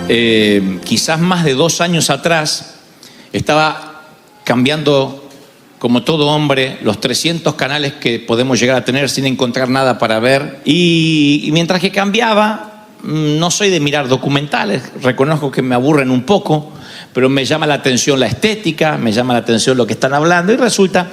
quizás más de 2 años atrás, estaba cambiando, como todo hombre, los 300 canales que podemos llegar a tener sin encontrar nada para ver. Y mientras que cambiaba, no soy de mirar documentales, reconozco que me aburren un poco, pero me llama la atención la estética, me llama la atención lo que están hablando, y resulta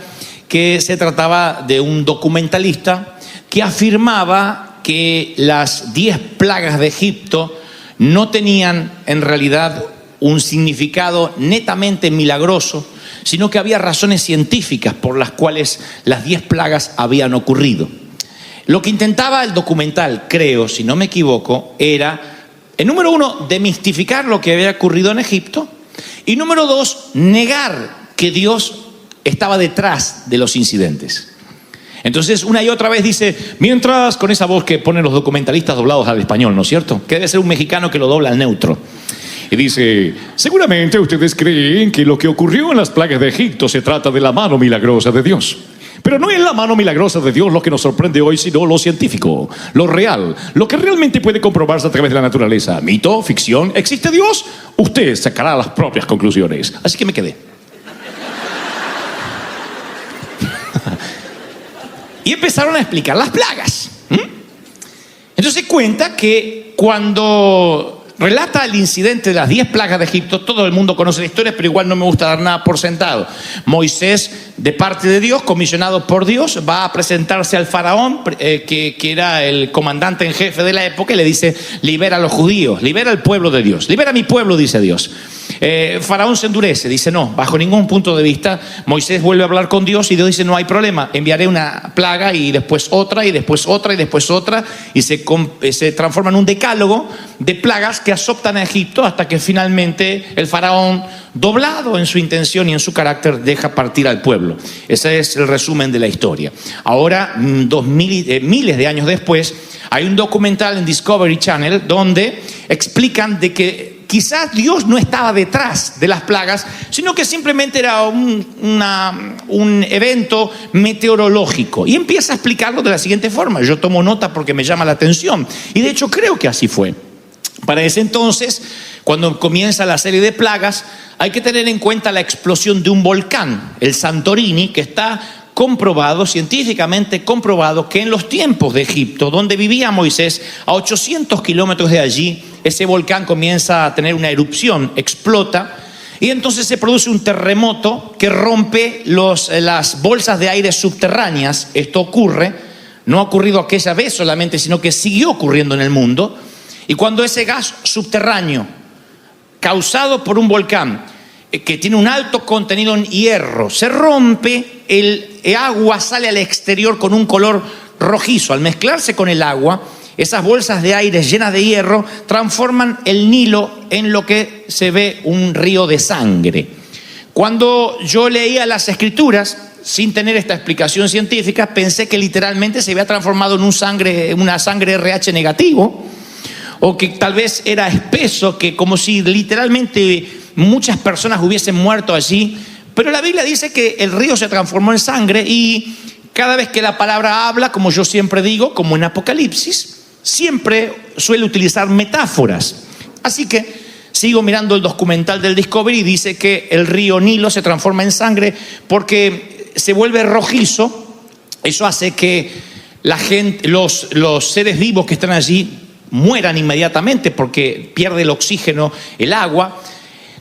que se trataba de un documentalista que afirmaba que las 10 plagas de Egipto no tenían en realidad un significado netamente milagroso, sino que había razones científicas por las cuales las 10 plagas habían ocurrido. Lo que intentaba el documental, creo, si no me equivoco, era, número 1, demistificar lo que había ocurrido en Egipto, y número 2, negar que Dios estaba detrás de los incidentes. Entonces, una y otra vez dice, mientras, con esa voz que ponen los documentalistas doblados al español, ¿no es cierto? Que debe ser un mexicano que lo dobla al neutro. Y dice, seguramente ustedes creen que lo que ocurrió en las plagas de Egipto se trata de la mano milagrosa de Dios. Pero no es la mano milagrosa de Dios lo que nos sorprende hoy, sino lo científico, lo real, lo que realmente puede comprobarse a través de la naturaleza. Mito, ficción, ¿existe Dios? Usted sacará las propias conclusiones. Así que me quedé. Y empezaron a explicar las plagas. Entonces cuenta que cuando relata el incidente de las 10 plagas de Egipto, todo el mundo conoce la historia, pero igual no me gusta dar nada por sentado. Moisés, de parte de Dios, comisionado por Dios, va a presentarse al faraón, que era el comandante en jefe de la época, y le dice, libera a los judíos, libera al pueblo de Dios, libera a mi pueblo, dice Dios. Faraón se endurece, dice no, bajo ningún punto de vista. Moisés vuelve a hablar con Dios y Dios dice no hay problema, enviaré una plaga y después otra y después otra y después otra, y se transforma en un decálogo de plagas que azotan a Egipto hasta que finalmente el faraón, doblado en su intención y en su carácter, deja partir al pueblo. Ese es el resumen de la historia. Ahora, miles de años después, hay un documental en Discovery Channel donde explican de que quizás Dios no estaba detrás de las plagas, sino que simplemente era un evento meteorológico. Y empieza a explicarlo de la siguiente forma. Yo tomo nota porque me llama la atención. Y de hecho creo que así fue. Para ese entonces, cuando comienza la serie de plagas, hay que tener en cuenta la explosión de un volcán, el Santorini, que está comprobado, científicamente comprobado, que en los tiempos de Egipto, donde vivía Moisés, a 800 kilómetros de allí, ese volcán comienza a tener una erupción, explota, y entonces se produce un terremoto que rompe las bolsas de aire subterráneas. Esto ocurre, no ha ocurrido aquella vez solamente, sino que siguió ocurriendo en el mundo. Y cuando ese gas subterráneo, causado por un volcán, que tiene un alto contenido en hierro, se rompe, el agua sale al exterior con un color rojizo. Al mezclarse con el agua, esas bolsas de aire llenas de hierro transforman el Nilo en lo que se ve un río de sangre. Cuando yo leía las escrituras, sin tener esta explicación científica, pensé que literalmente se había transformado en una sangre RH negativo, o que tal vez era espeso, que como si literalmente muchas personas hubiesen muerto allí. Pero la Biblia dice que el río se transformó en sangre, y cada vez que la palabra habla, como yo siempre digo, como en Apocalipsis, siempre suele utilizar metáforas. Así que sigo mirando el documental del Discovery y dice que el río Nilo se transforma en sangre porque se vuelve rojizo. Eso hace que la gente, los seres vivos que están allí mueran inmediatamente porque pierde el oxígeno, el agua.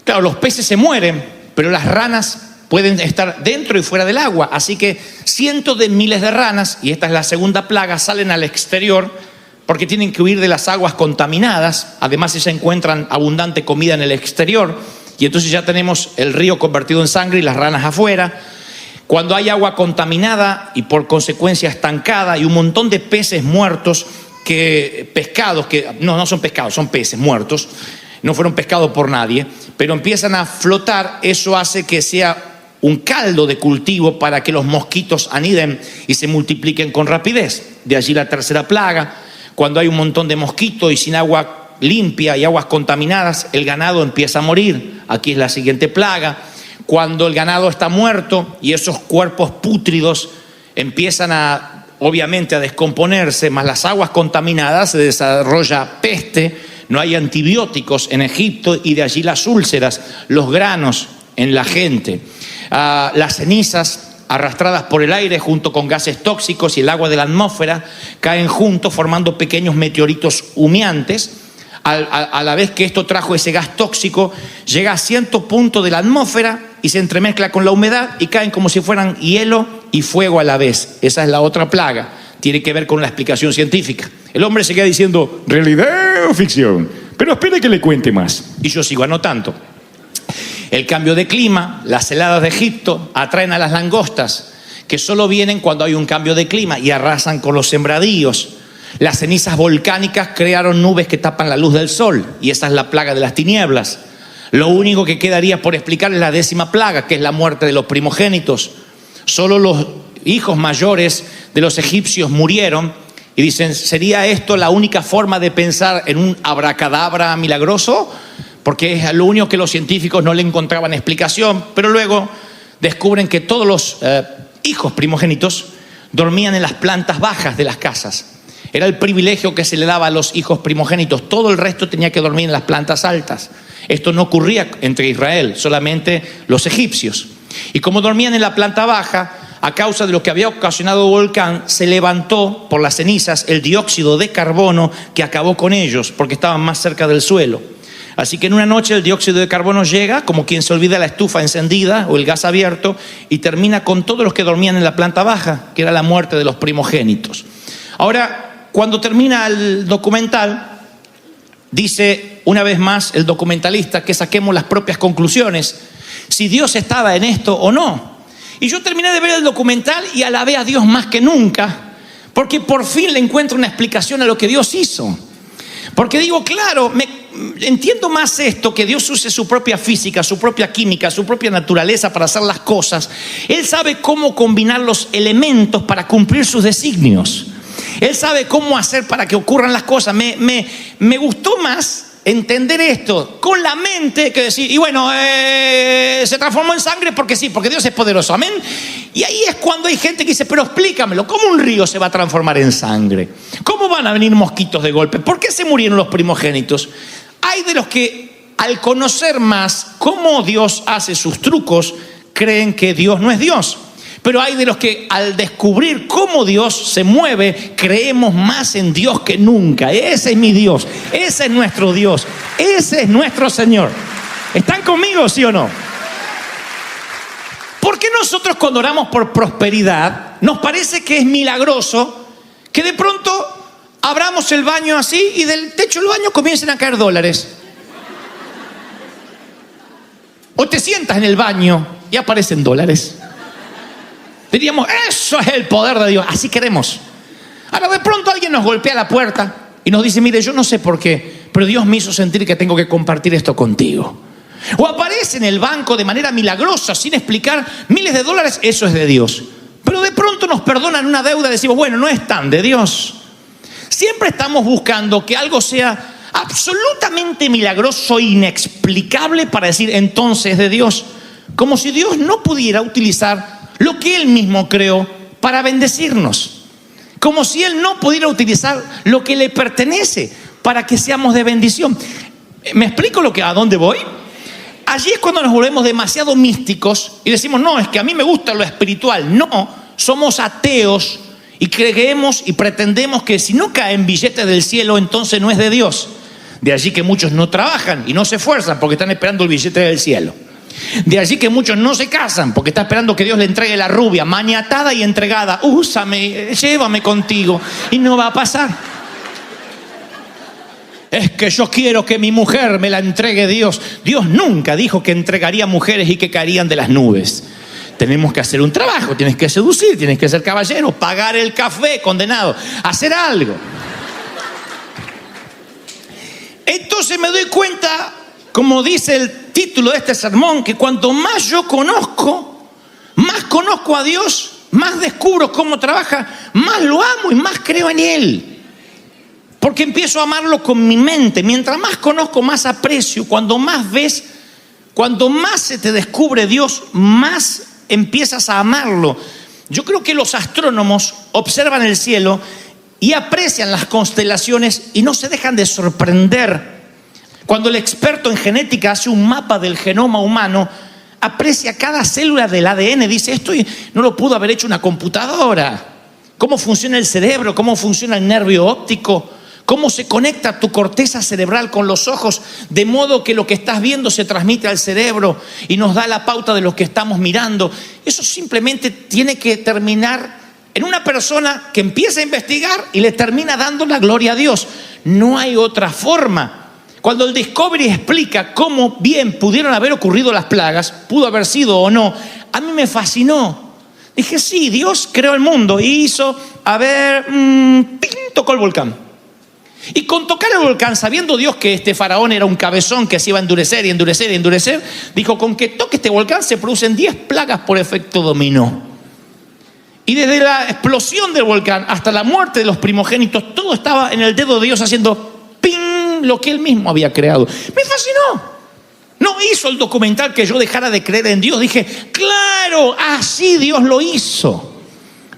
Claro, los peces se mueren, pero las ranas pueden estar dentro y fuera del agua. Así que cientos de miles de ranas, y esta es la segunda plaga, salen al exterior porque tienen que huir de las aguas contaminadas. Además, ellas encuentran abundante comida en el exterior, y entonces ya tenemos el río convertido en sangre y las ranas afuera. Cuando hay agua contaminada y por consecuencia estancada, y un montón de peces muertos, pescados que no son pescados, son peces muertos, no fueron pescados por nadie, pero empiezan a flotar. Eso hace que sea un caldo de cultivo para que los mosquitos aniden y se multipliquen con rapidez. De allí la tercera plaga. Cuando hay un montón de mosquitos y sin agua limpia y aguas contaminadas, el ganado empieza a morir. Aquí es la siguiente plaga. Cuando el ganado está muerto y esos cuerpos pútridos empiezan obviamente a descomponerse, más las aguas contaminadas, se desarrolla peste. no hay antibióticos en Egipto y de allí las úlceras, los granos en la gente. Las cenizas arrastradas por el aire junto con gases tóxicos y el agua de la atmósfera caen juntos formando pequeños meteoritos humeantes. A la vez que esto trajo ese gas tóxico, llega a cierto punto de la atmósfera y se entremezcla con la humedad y caen como si fueran hielo y fuego a la vez. Esa es la otra plaga. Tiene que ver con la explicación científica. El hombre seguía diciendo, ¿realidad o ficción? Pero espere que le cuente más. Y yo sigo anotando. El cambio de clima, las heladas de Egipto atraen a las langostas, que solo vienen cuando hay un cambio de clima y arrasan con los sembradíos. Las cenizas volcánicas crearon nubes que tapan la luz del sol, y esa es la plaga de las tinieblas. Lo único que quedaría por explicar es la 10ª plaga, que es la muerte de los primogénitos. Solo los hijos mayores de los egipcios murieron, y dicen, ¿sería esto la única forma de pensar en un abracadabra milagroso? Porque es lo único que los científicos no le encontraban explicación, pero luego descubren que todos los hijos primogénitos dormían en las plantas bajas de las casas. Era el privilegio que se le daba a los hijos primogénitos. Todo el resto tenía que dormir en las plantas altas. Esto no ocurría entre Israel, solamente los egipcios. Y como dormían en la planta baja, a causa de lo que había ocasionado el volcán, se levantó por las cenizas el dióxido de carbono que acabó con ellos, porque estaban más cerca del suelo. Así que en una noche el dióxido de carbono llega, como quien se olvida la estufa encendida o el gas abierto, y termina con todos los que dormían en la planta baja, que era la muerte de los primogénitos. Ahora, cuando termina el documental, dice una vez más el documentalista que saquemos las propias conclusiones, si Dios estaba en esto o no. Y yo terminé de ver el documental y alabé a Dios más que nunca, porque por fin le encuentro una explicación a lo que Dios hizo. Porque digo, claro, entiendo más esto, que Dios use su propia física, su propia química, su propia naturaleza para hacer las cosas. Él sabe cómo combinar los elementos para cumplir sus designios. Él sabe cómo hacer para que ocurran las cosas. Me gustó más entender esto con la mente que decir, y bueno, se transformó en sangre porque sí, porque Dios es poderoso, amén. Y ahí es cuando hay gente que dice, pero explícamelo, ¿cómo un río se va a transformar en sangre? ¿Cómo van a venir mosquitos de golpe? ¿Por qué se murieron los primogénitos? Hay de los que al conocer más cómo Dios hace sus trucos, creen que Dios no es Dios. Pero hay de los que al descubrir cómo Dios se mueve, creemos más en Dios que nunca. Ese es mi Dios, ese es nuestro Dios, ese es nuestro Señor. ¿Están conmigo, sí o no? ¿Por qué nosotros cuando oramos por prosperidad nos parece que es milagroso que de pronto abramos el baño así y del techo del baño comiencen a caer dólares? O te sientas en el baño y aparecen dólares. Diríamos, eso es el poder de Dios, así queremos. Ahora de pronto alguien nos golpea la puerta y nos dice, mire, yo no sé por qué, pero Dios me hizo sentir que tengo que compartir esto contigo. O aparece en el banco de manera milagrosa, sin explicar, miles de dólares, eso es de Dios. Pero de pronto nos perdonan una deuda y decimos, bueno, no es tan de Dios. Siempre estamos buscando que algo sea absolutamente milagroso e inexplicable para decir, entonces es de Dios. Como si Dios no pudiera utilizar lo que Él mismo creó para bendecirnos. Como si Él no pudiera utilizar lo que le pertenece para que seamos de bendición. ¿Me explico a dónde voy? Allí es cuando nos volvemos demasiado místicos y decimos, no, es que a mí me gusta lo espiritual. No, somos ateos y creemos y pretendemos que si no caen billetes del cielo, entonces no es de Dios. De allí que muchos no trabajan y no se esfuerzan porque están esperando el billete del cielo. De allí que muchos no se casan porque está esperando que Dios le entregue la rubia, maniatada y entregada. Úsame, llévame contigo. Y no va a pasar. Es que yo quiero que mi mujer me la entregue Dios. Dios nunca dijo que entregaría mujeres y que caerían de las nubes. Tenemos que hacer un trabajo, tienes que seducir, tienes que ser caballero, pagar el café, condenado, hacer algo. Entonces me doy cuenta, como dice el título de este sermón, que cuanto más yo conozco a Dios, más descubro cómo trabaja, más lo amo y más creo en Él. Porque empiezo a amarlo con mi mente. Mientras más conozco, más aprecio. Cuando más ves, cuando más se te descubre Dios, más empiezas a amarlo. Yo creo que los astrónomos observan el cielo y aprecian las constelaciones y no se dejan de sorprender Cuando el experto en genética hace un mapa del genoma humano, aprecia cada célula del ADN, dice, esto no lo pudo haber hecho una computadora. Cómo funciona el cerebro, cómo funciona el nervio óptico, cómo se conecta tu corteza cerebral con los ojos, de modo que lo que estás viendo se transmite al cerebro y nos da la pauta de lo que estamos mirando. Eso simplemente tiene que terminar en una persona que empieza a investigar y le termina dando la gloria a Dios. No hay otra forma. Cuando el Discovery explica cómo bien pudieron haber ocurrido las plagas, pudo haber sido o no, a mí me fascinó. Dije, sí, Dios creó el mundo y hizo, tocó el volcán. Y con tocar el volcán, sabiendo Dios que este faraón era un cabezón que se iba a endurecer y endurecer y endurecer, dijo, con que toque este volcán se producen 10 plagas por efecto dominó. Y desde la explosión del volcán hasta la muerte de los primogénitos, todo estaba en el dedo de Dios haciendo lo que él mismo había creado. Me fascinó. No hizo el documental que yo dejara de creer en Dios. Dije, claro, así Dios lo hizo.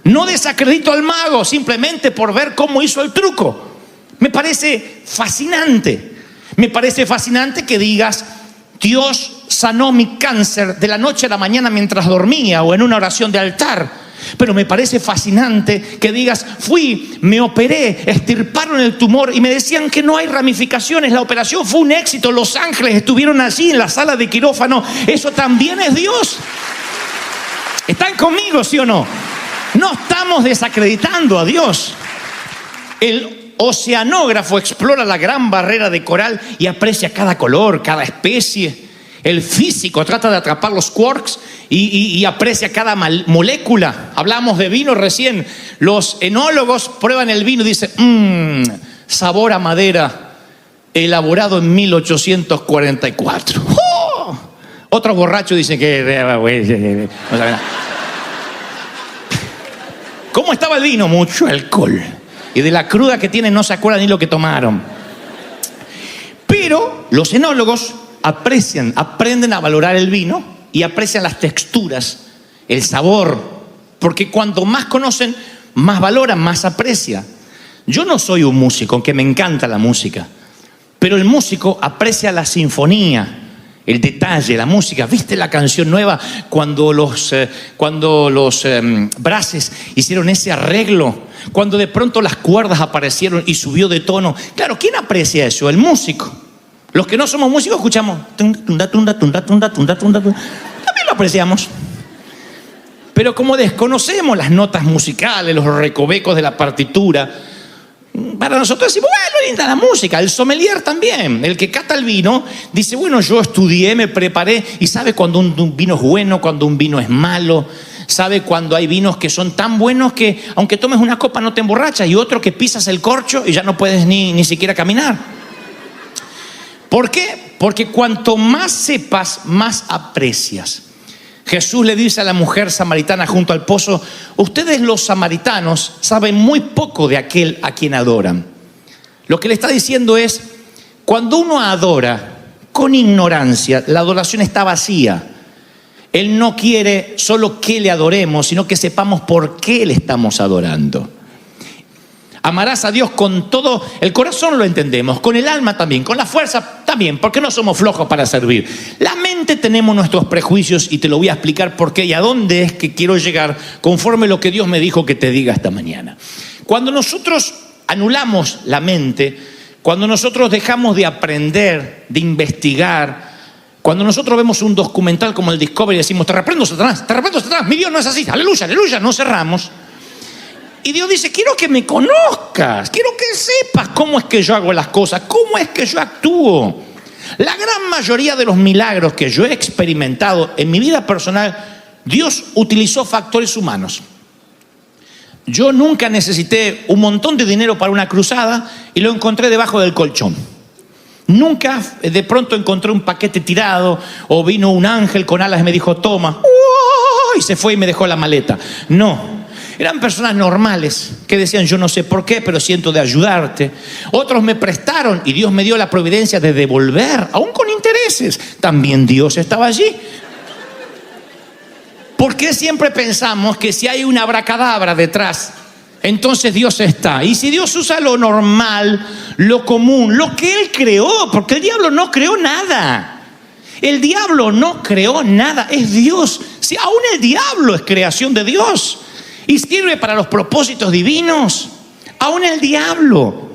No desacredito al mago simplemente por ver cómo hizo el truco. Me parece fascinante. Me parece fascinante que digas, Dios sanó mi cáncer de la noche a la mañana mientras dormía o en una oración de altar. Pero me parece fascinante que digas, fui, me operé, extirparon el tumor y me decían que no hay ramificaciones. La operación fue un éxito. Los ángeles estuvieron allí en la sala de quirófano. Eso también es Dios. ¿Están conmigo, sí o no? No estamos desacreditando a Dios. El oceanógrafo explora la gran barrera de coral y aprecia cada color, cada especie. El físico trata de atrapar los quarks y aprecia cada molécula. Hablamos de vino recién. Los enólogos prueban el vino y dicen, sabor a madera, elaborado en 1844. ¡Oh! Otro borracho dice que no sabe nada. ¿Cómo estaba el vino? Mucho alcohol. Y de la cruda que tienen no se acuerdan ni lo que tomaron. Pero los enólogos aprenden a valorar el vino y aprecian las texturas, el sabor, porque cuanto más conocen, más valoran, más aprecian. Yo no soy un músico, aunque me encanta la música, pero el músico aprecia la sinfonía, el detalle, la música. ¿Viste la canción nueva cuando los Brases hicieron ese arreglo? Cuando de pronto las cuerdas aparecieron y subió de tono. Claro, ¿quién aprecia eso? El músico. Los que no somos músicos escuchamos también lo apreciamos. Pero como desconocemos las notas musicales, los recovecos de la partitura, para nosotros decimos, bueno, linda la música. El sommelier también, el que cata el vino, dice, bueno, yo estudié, me preparé y sabe cuando un vino es bueno, cuando un vino es malo. Sabe cuando hay vinos que son tan buenos que aunque tomes una copa no te emborrachas, y otro que pisas el corcho y ya no puedes ni siquiera caminar. ¿Por qué? Porque cuanto más sepas, más aprecias. Jesús le dice a la mujer samaritana junto al pozo, ustedes los samaritanos saben muy poco de aquel a quien adoran. Lo que le está diciendo es, cuando uno adora con ignorancia, la adoración está vacía. Él no quiere solo que le adoremos, sino que sepamos por qué le estamos adorando. Amarás a Dios con todo el corazón, lo entendemos, con el alma también, con la fuerza también, porque no somos flojos para servir. La mente tenemos nuestros prejuicios y te lo voy a explicar por qué y a dónde es que quiero llegar conforme lo que Dios me dijo que te diga esta mañana. Cuando nosotros anulamos la mente, cuando nosotros dejamos de aprender, de investigar, cuando nosotros vemos un documental como el Discovery y decimos, te reprendo Satanás, mi Dios no es así, aleluya, aleluya, no cerramos. Y Dios dice, quiero que me conozcas, quiero que sepas cómo es que yo hago las cosas, cómo es que yo actúo. La gran mayoría de los milagros que yo he experimentado en mi vida personal, Dios utilizó factores humanos. Yo nunca necesité un montón de dinero para una cruzada y lo encontré debajo del colchón. Nunca de pronto encontré un paquete tirado o vino un ángel con alas y me dijo, toma, y se fue y me dejó la maleta. No. Eran personas normales que decían, yo no sé por qué, pero siento de ayudarte. Otros me prestaron y Dios me dio la providencia de devolver, aún con intereses. También Dios estaba allí. ¿Por qué siempre pensamos que si hay una abracadabra detrás, entonces Dios está. Y si Dios usa lo normal, lo común, lo que Él creó, porque el diablo no creó nada. El diablo no creó nada, es Dios. Si aún el diablo es creación de Dios y sirve para los propósitos divinos, aún el diablo.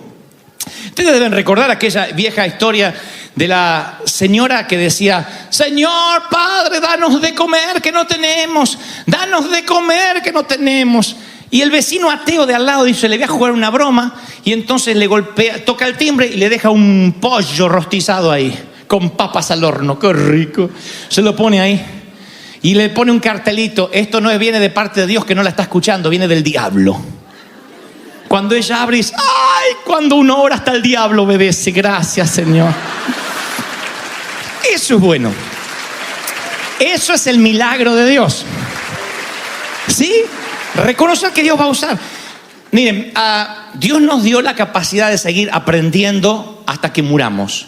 Ustedes deben recordar aquella vieja historia de la señora que decía: Señor, Padre, danos de comer que no tenemos, danos de comer que no tenemos. Y el vecino ateo de al lado dice: le voy a jugar una broma. Y entonces le golpea, toca el timbre y le deja un pollo rostizado ahí, con papas al horno. ¡Qué rico! Se lo pone ahí y le pone un cartelito: esto no viene de parte de Dios, que no la está escuchando, viene del diablo. Cuando ella abre y dice: ¡ay! Cuando uno ora hasta el diablo obedece. Gracias, Señor. Eso es bueno. Eso es el milagro de Dios. ¿Sí? Reconocer que Dios va a usar. Miren, Dios nos dio la capacidad de seguir aprendiendo hasta que muramos.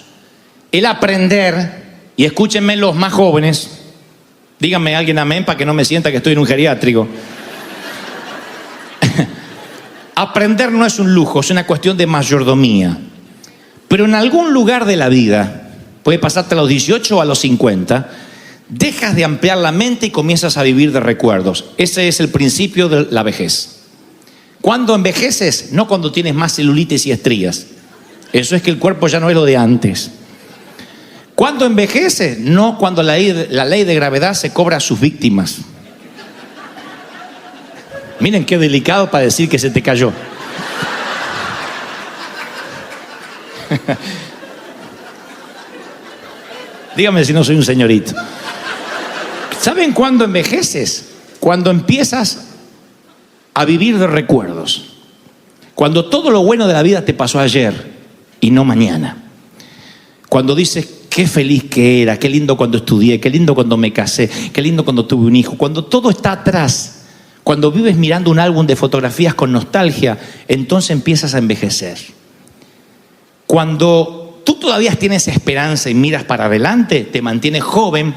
El aprender, y escúchenme los más jóvenes, díganme alguien amén para que no me sienta que estoy en un geriátrico. Aprender no es un lujo, es una cuestión de mayordomía. Pero en algún lugar de la vida, puede pasarte a los 18 o a los 50, dejas de ampliar la mente y comienzas a vivir de recuerdos. Ese es el principio de la vejez. ¿Cuándo envejeces? No cuando tienes más celulitis y estrías. Eso es que el cuerpo ya no es lo de antes. ¿Cuándo envejece? No cuando la ley de gravedad se cobra a sus víctimas. Miren qué delicado para decir que se te cayó. Dígame si no soy un señorito. ¿Saben cuándo envejeces? Cuando empiezas a vivir de recuerdos. Cuando todo lo bueno de la vida te pasó ayer y no mañana. Cuando dices: qué feliz que era, qué lindo cuando estudié, qué lindo cuando me casé, qué lindo cuando tuve un hijo. Cuando todo está atrás, cuando vives mirando un álbum de fotografías con nostalgia, entonces empiezas a envejecer. Cuando tú todavía tienes esperanza y miras para adelante, te mantienes joven,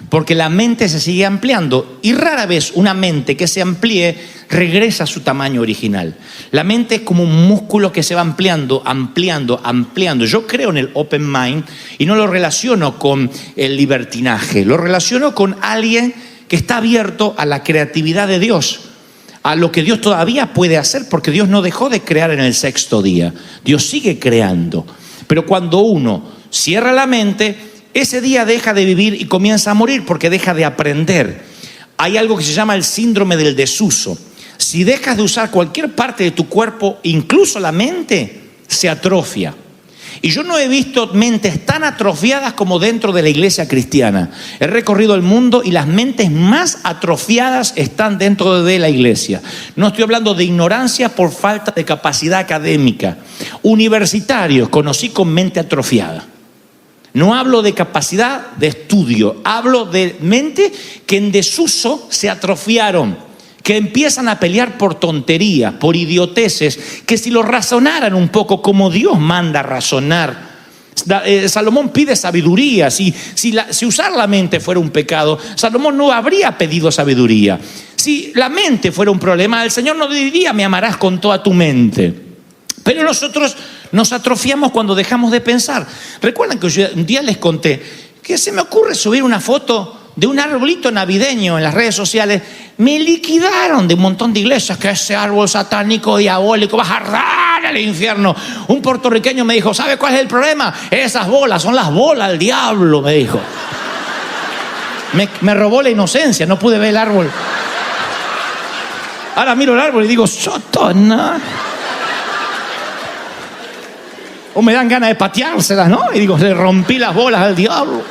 porque la mente se sigue ampliando y rara vez una mente que se amplíe regresa a su tamaño original. La mente es como un músculo que se va ampliando. Yo creo en el open mind y no lo relaciono con el libertinaje, lo relaciono con alguien que está abierto a la creatividad de Dios, a lo que Dios todavía puede hacer, porque Dios no dejó de crear en el sexto día. Dios sigue creando. Pero cuando uno cierra la mente, ese día deja de vivir y comienza a morir porque deja de aprender. Hay algo que se llama el síndrome del desuso. Si dejas de usar cualquier parte de tu cuerpo, incluso la mente, se atrofia. Y yo no he visto mentes tan atrofiadas como dentro de la iglesia cristiana. He recorrido el mundo y las mentes más atrofiadas están dentro de la iglesia. No estoy hablando de ignorancia por falta de capacidad académica. Universitarios conocí con mente atrofiada. No hablo de capacidad de estudio, hablo de mente que en desuso se atrofiaron, que empiezan a pelear por tonterías, por idioteces, que si lo razonaran un poco como Dios manda razonar. Salomón pide sabiduría. Si usar la mente fuera un pecado, Salomón no habría pedido sabiduría. Si la mente fuera un problema, el Señor no diría: me amarás con toda tu mente. Pero nosotros nos atrofiamos cuando dejamos de pensar. Recuerdan que yo un día les conté que se me ocurre subir una foto de un arbolito navideño en las redes sociales. Me liquidaron de un montón de iglesias que ese árbol satánico, diabólico, va a arrastrar al infierno. Un puertorriqueño me dijo: ¿sabe cuál es el problema? Esas bolas son las bolas del diablo, me dijo. Me robó la inocencia, no pude ver el árbol. Ahora miro el árbol y digo: ¡Sotona! O me dan ganas de pateárselas, ¿no? Y digo: le rompí las bolas al diablo.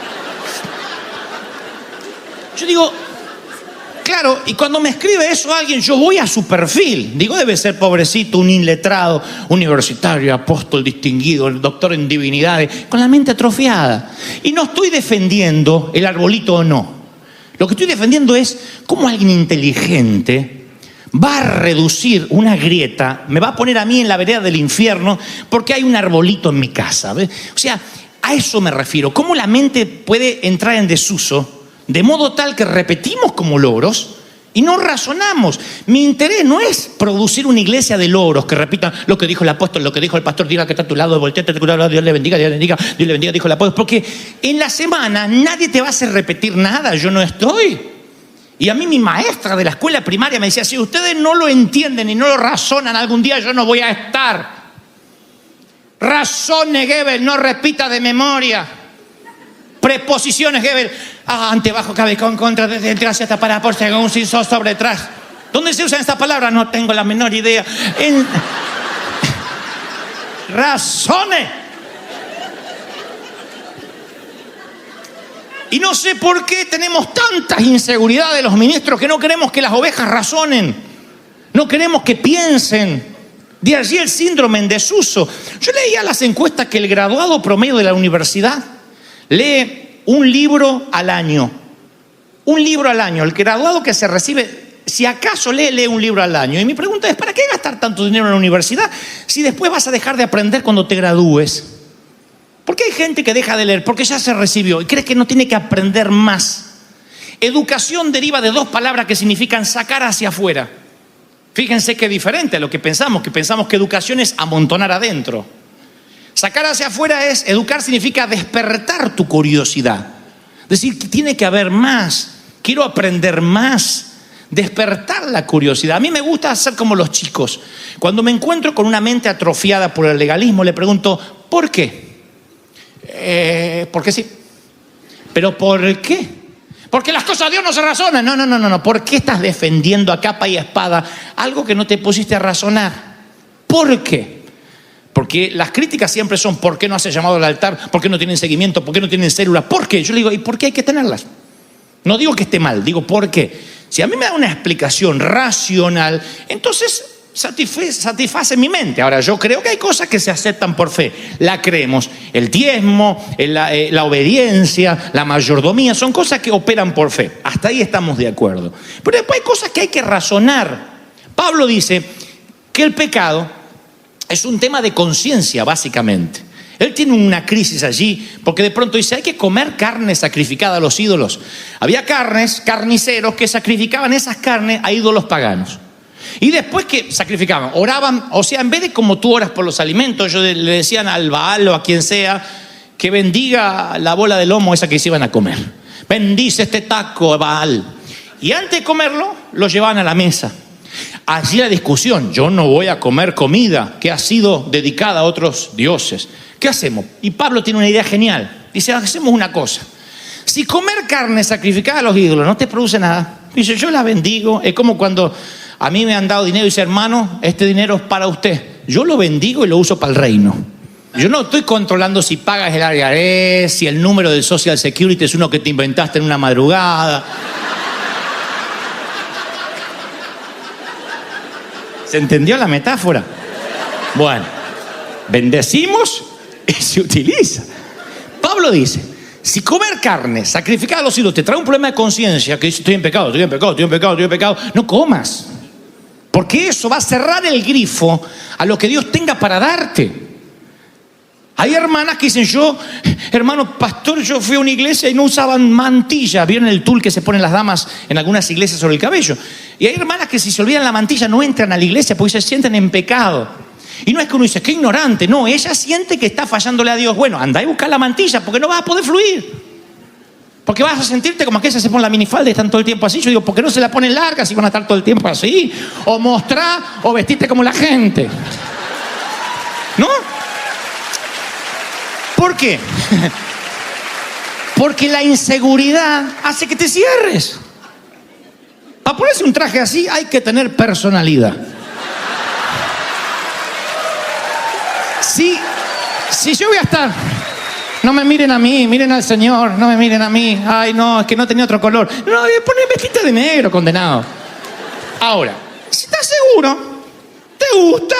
Yo digo, claro, y cuando me escribe eso alguien, yo voy a su perfil. Digo: debe ser pobrecito, un iletrado, universitario, apóstol distinguido, el doctor en divinidades, con la mente atrofiada. Y no estoy defendiendo el arbolito o no. Lo que estoy defendiendo es cómo alguien inteligente va a reducir una grieta, me va a poner a mí en la vereda del infierno porque hay un arbolito en mi casa. ¿Ves? O sea, a eso me refiero. Cómo la mente puede entrar en desuso de modo tal que repetimos como logros Y no razonamos. Mi interés no es producir una iglesia de loros que repitan lo que dijo el apóstol, lo que dijo el pastor, diga que está a tu lado, volteate a tu lado, Dios le bendiga, Dios le bendiga, Dios le bendiga, dijo el apóstol. Porque en la semana nadie te va a hacer repetir nada, yo no estoy. Y a mí mi maestra de la escuela primaria me decía, si ustedes no lo entienden y no lo razonan, algún día yo no voy a estar. Razone, Gebel, no repita de memoria. Preposiciones, Gebel. Ante, bajo, cabe, con, contra, desde, tras, hasta, para, por, según, sin, sobre, tras. ¿Dónde se usan estas palabras? No tengo la menor idea. Razone. Y no sé por qué tenemos tantas inseguridades los ministros que no queremos que las ovejas razonen. No queremos que piensen. De allí el síndrome en desuso. Yo leía las encuestas que el graduado promedio de la universidad lee un libro al año. Un libro al año. El graduado que se recibe, si acaso lee un libro al año. Y mi pregunta es, ¿para qué gastar tanto dinero en la universidad si después vas a dejar de aprender cuando te gradúes? ¿Por qué hay gente que deja de leer? Porque ya se recibió y cree que no tiene que aprender más. Educación deriva de dos palabras que significan sacar hacia afuera. Fíjense qué diferente a lo que pensamos que educación es amontonar adentro. Sacar hacia afuera es, educar significa despertar tu curiosidad. Decir que tiene que haber más, quiero aprender más, despertar la curiosidad. A mí me gusta hacer como los chicos. Cuando me encuentro con una mente atrofiada por el legalismo, le pregunto, ¿por qué? Porque sí. ¿Pero por qué? Porque las cosas de Dios no se razonan. No. ¿Por qué estás defendiendo a capa y espada algo que no te pusiste a razonar? ¿Por qué? Porque las críticas siempre son ¿por qué no hace llamado al altar? ¿Por qué no tienen seguimiento? ¿Por qué no tienen células? ¿Por qué? Yo le digo, ¿y por qué hay que tenerlas? No digo que esté mal, digo ¿por qué? Si a mí me da una explicación racional, entonces satisface mi mente. Ahora, yo creo que hay cosas que se aceptan por fe. La creemos. El diezmo, la obediencia, la mayordomía, son cosas que operan por fe. Hasta ahí estamos de acuerdo. Pero después hay cosas que hay que razonar. Pablo dice que el pecado es un tema de conciencia, básicamente. Él tiene una crisis allí, porque de pronto dice, hay que comer carne sacrificada a los ídolos. Había carniceros que sacrificaban esas carnes a ídolos paganos. Y después que sacrificaban, oraban, o sea, en vez de como tú oras por los alimentos, ellos le decían al Baal o a quien sea, que bendiga la bola de lomo esa que se iban a comer. Bendice este taco, Baal. Y antes de comerlo, lo llevaban a la mesa. Allí la discusión, yo no voy a comer comida que ha sido dedicada a otros dioses. ¿Qué hacemos? Y Pablo tiene una idea genial. Dice, hacemos una cosa. Si comer carne sacrificada a los ídolos no te produce nada, dice, yo la bendigo. Es como cuando a mí me han dado dinero y dice, hermano, este dinero es para usted. Yo lo bendigo y lo uso para el reino. Yo no estoy controlando si pagas el IRS, si el número del Social Security es uno que te inventaste en una madrugada. ¿Se entendió la metáfora? Bueno, bendecimos y se utiliza. Pablo dice, si comer carne sacrificada a los ídolos te trae un problema de conciencia, que dice estoy en pecado, no comas. Porque eso va a cerrar el grifo a lo que Dios tenga para darte. Hay hermanas que dicen, hermano pastor, yo fui a una iglesia y no usaban mantilla. ¿Vieron el tul que se ponen las damas en algunas iglesias sobre el cabello? Y hay hermanas que si se olvidan la mantilla no entran a la iglesia porque se sienten en pecado. Y no es que uno dice, qué ignorante. No, ella siente que está fallándole a Dios. Bueno, anda y busca la mantilla porque no vas a poder fluir. Porque vas a sentirte como aquellas se ponen la minifalda y están todo el tiempo así. Yo digo, ¿por qué no se la ponen larga si van a estar todo el tiempo así? O mostrar o vestirte como la gente. ¿No? ¿Por qué? Porque la inseguridad hace que te cierres. Para ponerse un traje así hay que tener personalidad. Si yo voy a estar, no me miren a mí, miren al Señor, no me miren a mí. Ay, no, es que no tenía otro color. No, poner vestita de negro, condenado. Ahora, si estás seguro, te gusta,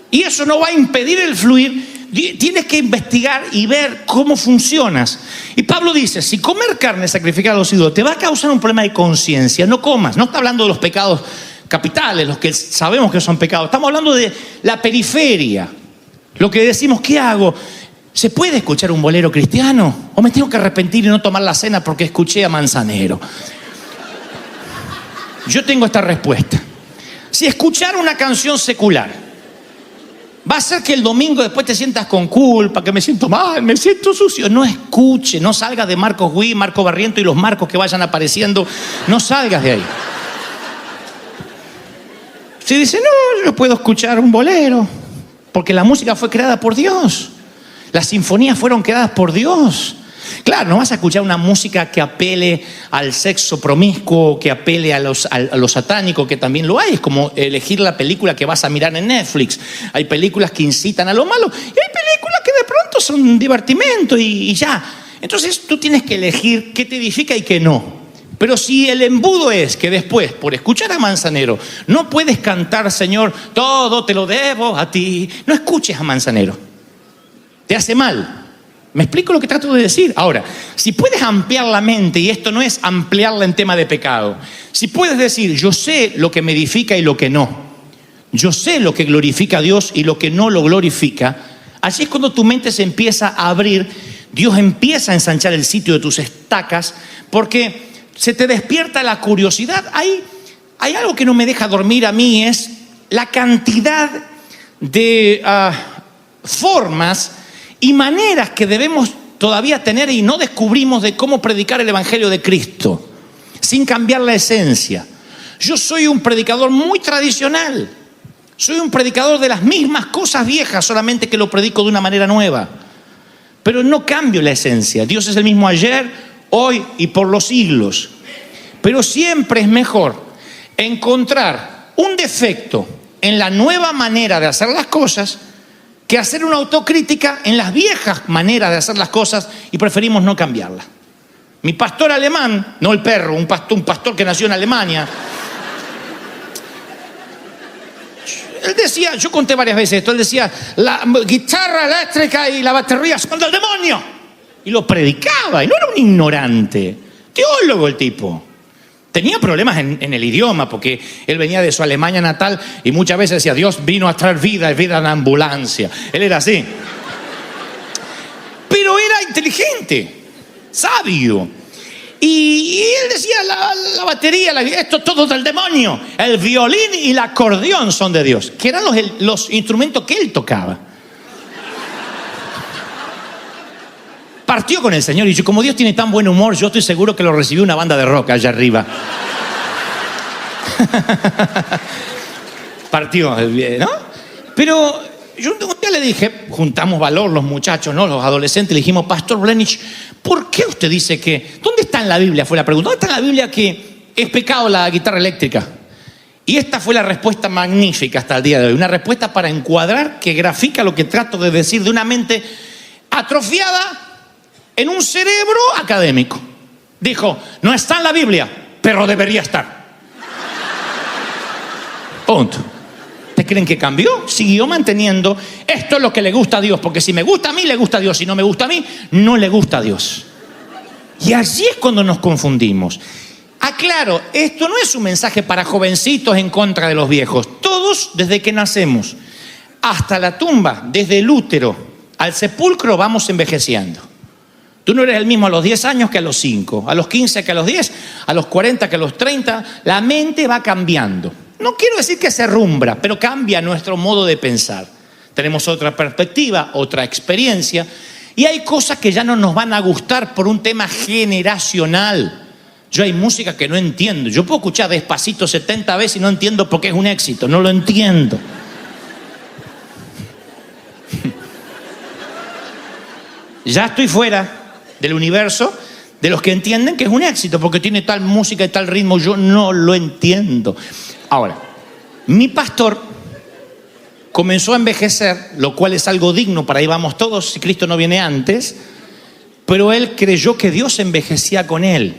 y eso no va a impedir el fluir, tienes que investigar y ver cómo funcionas. Y Pablo dice, si comer carne sacrificada a los ídolos te va a causar un problema de conciencia, no comas. No está hablando de los pecados capitales, los que sabemos que son pecados. Estamos hablando de la periferia. Lo que decimos, ¿qué hago? ¿Se puede escuchar un bolero cristiano? ¿O me tengo que arrepentir y no tomar la cena porque escuché a Manzanero? Yo tengo esta respuesta. Si escuchar una canción secular va a hacer que el domingo después te sientas con culpa, que me siento mal, me siento sucio, no escuche, no salgas de Marcos Witt, Marco Barriento y los Marcos que vayan apareciendo, no salgas de ahí. Si dice, no, yo puedo escuchar un bolero, porque la música fue creada por Dios, las sinfonías fueron creadas por Dios. Claro, no vas a escuchar una música que apele al sexo promiscuo, que apele a lo satánico, que también lo hay. Es como elegir la película que vas a mirar en Netflix. Hay películas que incitan a lo malo y hay películas que de pronto son divertimento y ya. Entonces tú tienes que elegir qué te edifica y qué no. Pero si el embudo es que después, por escuchar a Manzanero, no puedes cantar, Señor, todo te lo debo a ti, no escuches a Manzanero. Te hace mal. ¿Me explico lo que trato de decir? Ahora, si puedes ampliar la mente, y esto no es ampliarla en tema de pecado, si puedes decir, yo sé lo que me edifica y lo que no, yo sé lo que glorifica a Dios y lo que no lo glorifica, así es cuando tu mente se empieza a abrir, Dios empieza a ensanchar el sitio de tus estacas, porque se te despierta la curiosidad. Hay algo que no me deja dormir a mí, es la cantidad de formas y maneras que debemos todavía tener y no descubrimos de cómo predicar el Evangelio de Cristo, sin cambiar la esencia. Yo soy un predicador muy tradicional, soy un predicador de las mismas cosas viejas, solamente que lo predico de una manera nueva, pero no cambio la esencia. Dios es el mismo ayer, hoy y por los siglos, pero siempre es mejor encontrar un defecto en la nueva manera de hacer las cosas que hacer una autocrítica en las viejas maneras de hacer las cosas y preferimos no cambiarlas. Mi pastor alemán, no el perro, un pastor que nació en Alemania, él decía, yo conté varias veces esto, él decía, la guitarra eléctrica y la batería son del demonio. Y lo predicaba, y no era un ignorante, teólogo el tipo. Tenía problemas en el idioma, porque él venía de su Alemania natal y muchas veces decía, Dios vino a traer vida en ambulancia. Él era así. Pero era inteligente, sabio. Y él decía, la batería, esto es todo del demonio. El violín y el acordeón son de Dios, que eran los instrumentos que él tocaba. Partió con el Señor y dijo, como Dios tiene tan buen humor, yo estoy seguro que lo recibió una banda de rock allá arriba. Partió, ¿no? Pero yo un día le dije, juntamos valor los muchachos, ¿no? Los adolescentes, le dijimos, Pastor Blenich, ¿por qué usted dice que, ¿dónde está en la Biblia? Fue la pregunta, ¿dónde está en la Biblia que es pecado la guitarra eléctrica? Y esta fue la respuesta magnífica hasta el día de hoy, una respuesta para encuadrar que grafica lo que trato de decir de una mente atrofiada en un cerebro académico. Dijo, no está en la Biblia, pero debería estar. Punto. ¿Ustedes creen que cambió? Siguió manteniendo, esto es lo que le gusta a Dios, porque si me gusta a mí, le gusta a Dios. Si no me gusta a mí, no le gusta a Dios. Y así es cuando nos confundimos. Aclaro, esto no es un mensaje para jovencitos en contra de los viejos. Todos, desde que nacemos hasta la tumba, desde el útero al sepulcro, vamos envejeciendo. Tú no eres el mismo a los 10 años que a los 5, a los 15 que a los 10, a los 40 que a los 30. La mente va cambiando. No quiero decir que se rumbra, pero cambia nuestro modo de pensar. Tenemos otra perspectiva, otra experiencia, y hay cosas que ya no nos van a gustar por un tema generacional. Yo hay música que no entiendo. Yo puedo escuchar Despacito 70 veces y no entiendo por qué es un éxito. No lo entiendo. Ya estoy fuera del universo de los que entienden que es un éxito porque tiene tal música y tal ritmo. Yo no lo entiendo. Ahora, mi pastor comenzó a envejecer, lo cual es algo digno, para ahí vamos todos si Cristo no viene antes, pero él creyó que Dios envejecía con él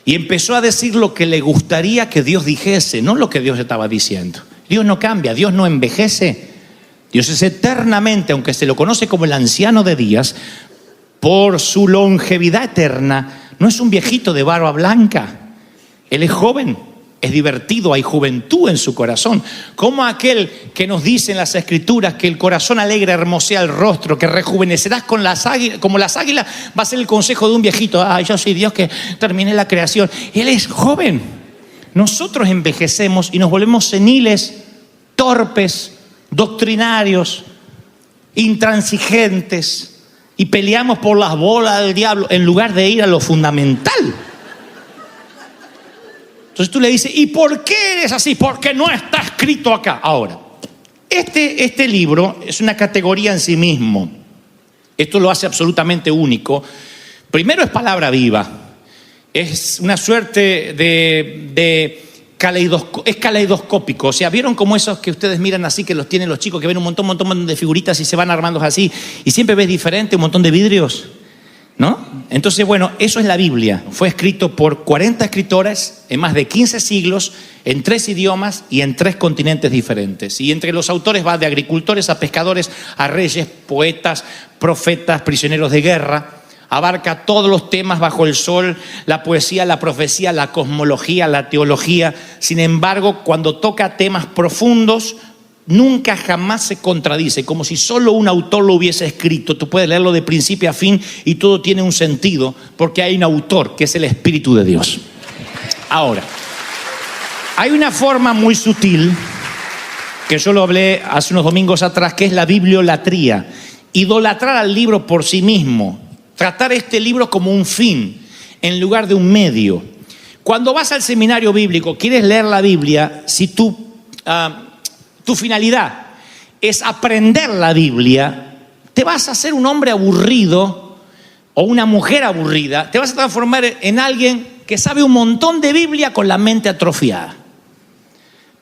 y empezó a decir lo que le gustaría que Dios dijese, no lo que Dios estaba diciendo. Dios no cambia, Dios no envejece. Dios es eternamente, aunque se lo conoce como el anciano de días, por su longevidad eterna, no es un viejito de barba blanca. Él es joven, es divertido, hay juventud en su corazón. Como aquel que nos dice en las Escrituras que el corazón alegre hermosea el rostro, que rejuvenecerás como las águilas, va a ser el consejo de un viejito. Yo soy Dios que terminé la creación. Él es joven, nosotros envejecemos y nos volvemos seniles, torpes, doctrinarios, intransigentes y peleamos por las bolas del diablo en lugar de ir a lo fundamental. Entonces tú le dices, ¿y por qué eres así? Porque no está escrito acá. Ahora, este libro es una categoría en sí mismo. Esto lo hace absolutamente único. Primero, es palabra viva. Es una suerte es caleidoscópico. O sea, ¿vieron como esos que ustedes miran así, que los tienen los chicos, que ven un montón de figuritas y se van armando así, y siempre ves diferente, un montón de vidrios? ¿No? Entonces, bueno, eso es la Biblia. Fue escrito por 40 escritores en más de 15 siglos, en 3 idiomas y en 3 continentes diferentes. Y entre los autores va de agricultores a pescadores, a reyes, poetas, profetas, prisioneros de guerra. Abarca todos los temas bajo el sol, la poesía, la profecía, la cosmología, la teología. Sin embargo, cuando toca temas profundos, nunca jamás se contradice, como si solo un autor lo hubiese escrito. Tú puedes leerlo de principio a fin y todo tiene un sentido, porque hay un autor que es el Espíritu de Dios. Ahora, hay una forma muy sutil, que yo lo hablé hace unos domingos atrás, que es la bibliolatría. Idolatrar al libro por sí mismo. Tratar este libro como un fin en lugar de un medio. Cuando vas al seminario bíblico, quieres leer la Biblia, si tu finalidad es aprender la Biblia, te vas a hacer un hombre aburrido o una mujer aburrida. Te vas a transformar en alguien que sabe un montón de Biblia con la mente atrofiada.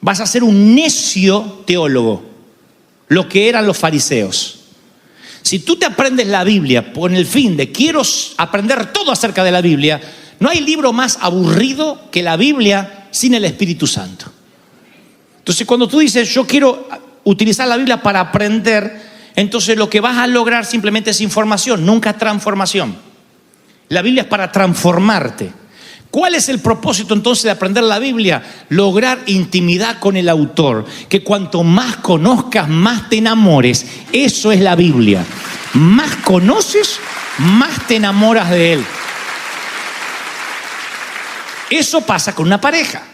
Vas a ser un necio teólogo, lo que eran los fariseos. Si tú te aprendes la Biblia con el fin de quiero aprender todo acerca de la Biblia, no hay libro más aburrido que la Biblia sin el Espíritu Santo. Entonces, cuando tú dices yo quiero utilizar la Biblia para aprender, entonces lo que vas a lograr simplemente es información, nunca transformación. La Biblia es para transformarte. ¿Cuál es el propósito entonces de aprender la Biblia? Lograr intimidad con el autor. Que cuanto más conozcas, más te enamores. Eso es la Biblia. Más conoces, más te enamoras de él. Eso pasa con una pareja.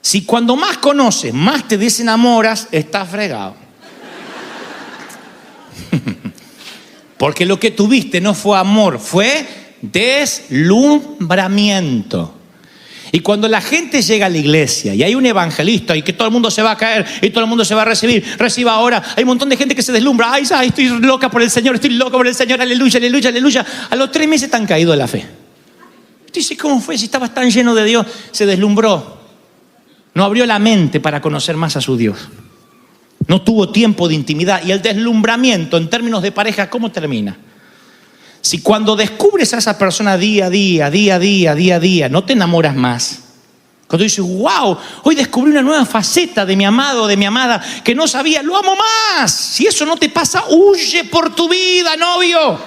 Si cuando más conoces, más te desenamoras, estás fregado. Porque lo que tuviste no fue amor, fue deslumbramiento. Y cuando la gente llega a la iglesia y hay un evangelista y que todo el mundo se va a caer y todo el mundo se va a reciba ahora, hay un montón de gente que se deslumbra. Ay, estoy loca por el Señor, aleluya, aleluya, aleluya. A los 3 meses están caídos de la fe. Dice, ¿cómo fue? Si estabas tan lleno de Dios. Se deslumbró. No abrió la mente para conocer más a su Dios. No tuvo tiempo de intimidad. Y el deslumbramiento en términos de pareja, ¿cómo termina? Si cuando descubres a esa persona día a día, no te enamoras más. Cuando dices, wow, hoy descubrí una nueva faceta de mi amado o de mi amada que no sabía, lo amo más. Si eso no te pasa, huye por tu vida, novio.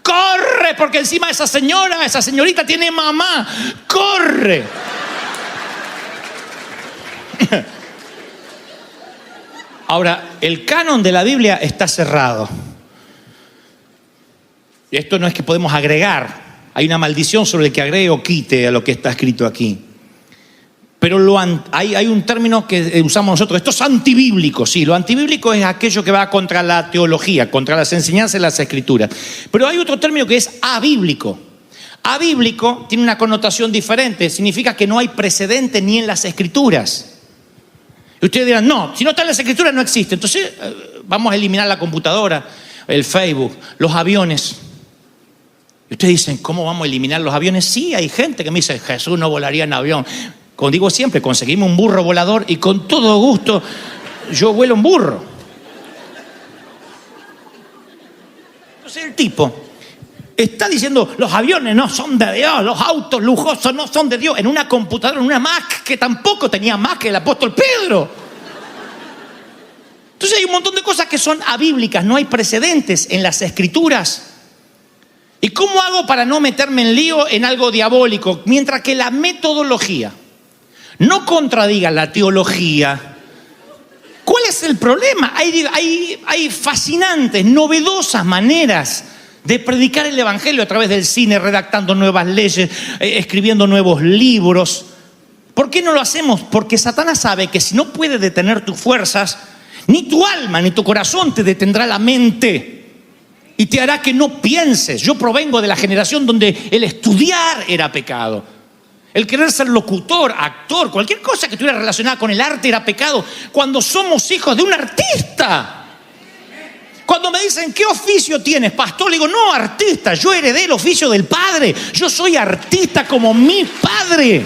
Corre, porque encima esa señorita tiene mamá. Corre. Ahora, el canon de la Biblia está cerrado. Y esto no es que podemos agregar. Hay una maldición sobre el que agregue o quite a lo que está escrito aquí. Pero hay un término que usamos nosotros. Esto es antibíblico. Sí, lo antibíblico es aquello que va contra la teología, contra las enseñanzas de las Escrituras. Pero hay otro término que es abíblico. Abíblico tiene una connotación diferente. Significa que no hay precedente ni en las Escrituras. Y ustedes dirán, no, si no está en las Escrituras no existe. Entonces vamos a eliminar la computadora, el Facebook, los aviones. Y ustedes dicen, ¿cómo vamos a eliminar los aviones? Sí, hay gente que me dice, Jesús no volaría en avión. Como digo siempre, conseguimos un burro volador y con todo gusto yo vuelo un burro. Entonces el tipo está diciendo, los aviones no son de Dios, los autos lujosos no son de Dios, en una computadora, en una Mac que tampoco tenía más que el apóstol Pedro. Entonces hay un montón de cosas que son abíblicas, no hay precedentes en las Escrituras. ¿Y cómo hago para no meterme en lío en algo diabólico? Mientras que la metodología no contradiga la teología. ¿Cuál es el problema? Hay fascinantes, novedosas maneras de predicar el evangelio a través del cine, redactando nuevas leyes, escribiendo nuevos libros. ¿Por qué no lo hacemos? Porque Satanás sabe que si no puede detener tus fuerzas, ni tu alma ni tu corazón te detendrá la mente y te hará que no pienses. Yo provengo de la generación donde el estudiar era pecado. El querer ser locutor, actor, cualquier cosa que estuviera relacionada con el arte era pecado. Cuando somos hijos de un artista. Cuando me dicen, ¿qué oficio tienes, pastor? Le digo, no, artista, yo heredé el oficio del Padre. Yo soy artista como mi Padre.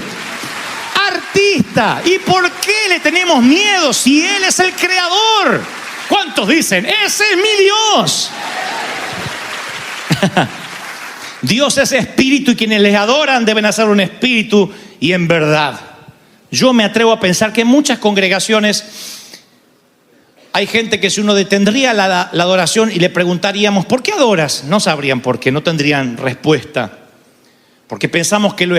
Artista. ¿Y por qué le tenemos miedo si Él es el creador? ¿Cuántos dicen, ese es mi Dios? Dios es espíritu y quienes les adoran deben hacer un espíritu y en verdad. Yo me atrevo a pensar que en muchas congregaciones hay gente que si uno detendría la adoración y le preguntaríamos, ¿por qué adoras? No sabrían por qué, no tendrían respuesta. Porque pensamos que lo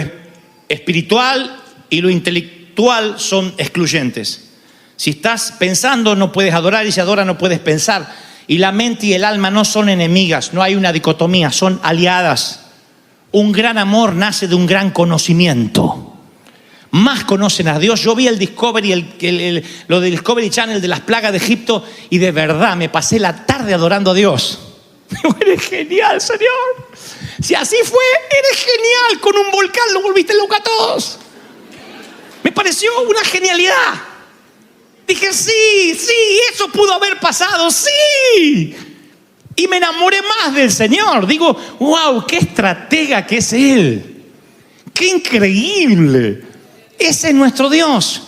espiritual y lo intelectual son excluyentes. Si estás pensando no puedes adorar y si adoras no puedes pensar. Y la mente y el alma no son enemigas, no hay una dicotomía, son aliadas. Un gran amor nace de un gran conocimiento. Más conocen a Dios. Yo vi el Discovery, lo del Discovery Channel de las plagas de Egipto y de verdad me pasé la tarde adorando a Dios. Eres genial, Señor. Si así fue, eres genial. Con un volcán lo volviste loco a todos. Me pareció una genialidad. Dije, sí, eso pudo haber pasado, sí. Y me enamoré más del Señor. Digo, wow, qué estratega que es Él. Qué increíble. Ese es nuestro Dios.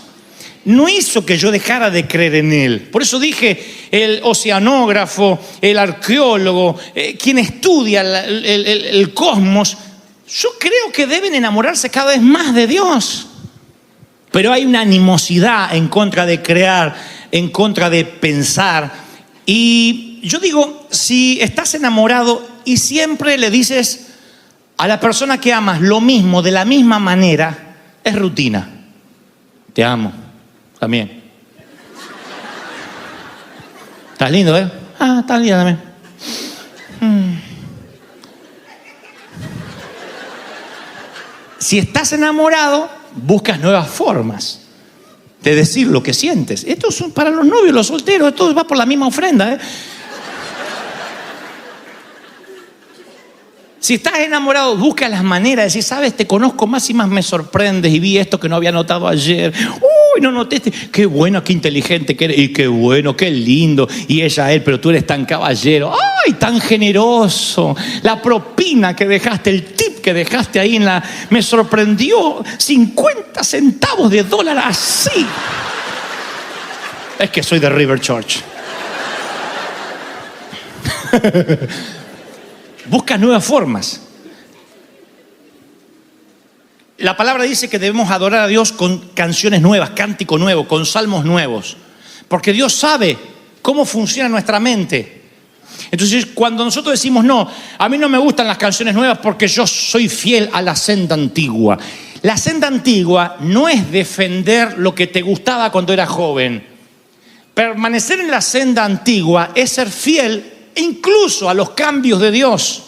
No hizo que yo dejara de creer en Él. Por eso dije, el oceanógrafo, el arqueólogo, quien estudia el cosmos, yo creo que deben enamorarse cada vez más de Dios. Pero hay una animosidad en contra de crear, en contra de pensar. Y yo digo, si estás enamorado y siempre le dices a la persona que amas lo mismo, de la misma manera, es rutina. Te amo. También. Estás lindo, ¿eh? Ah, estás lindo también. Si estás enamorado, buscas nuevas formas de decir lo que sientes. Esto es para los novios, los solteros, esto va por la misma ofrenda, ¿eh? Si estás enamorado, busca las maneras de decir, sabes, te conozco más y más me sorprendes y vi esto que no había notado ayer. Uy, no noté qué bueno, qué inteligente que eres y qué bueno, qué lindo. Y ella, él, pero tú eres tan caballero. Ay, tan generoso. La propina que dejaste, el tip que dejaste ahí me sorprendió. 50 centavos de dólar así. Es que soy de River Church. Busca nuevas formas. La palabra dice que debemos adorar a Dios con canciones nuevas, cántico nuevo, con salmos nuevos. Porque Dios sabe cómo funciona nuestra mente. Entonces, cuando nosotros decimos, no, a mí no me gustan las canciones nuevas porque yo soy fiel a la senda antigua. La senda antigua no es defender lo que te gustaba cuando eras joven. Permanecer en la senda antigua es ser fiel incluso a los cambios de Dios.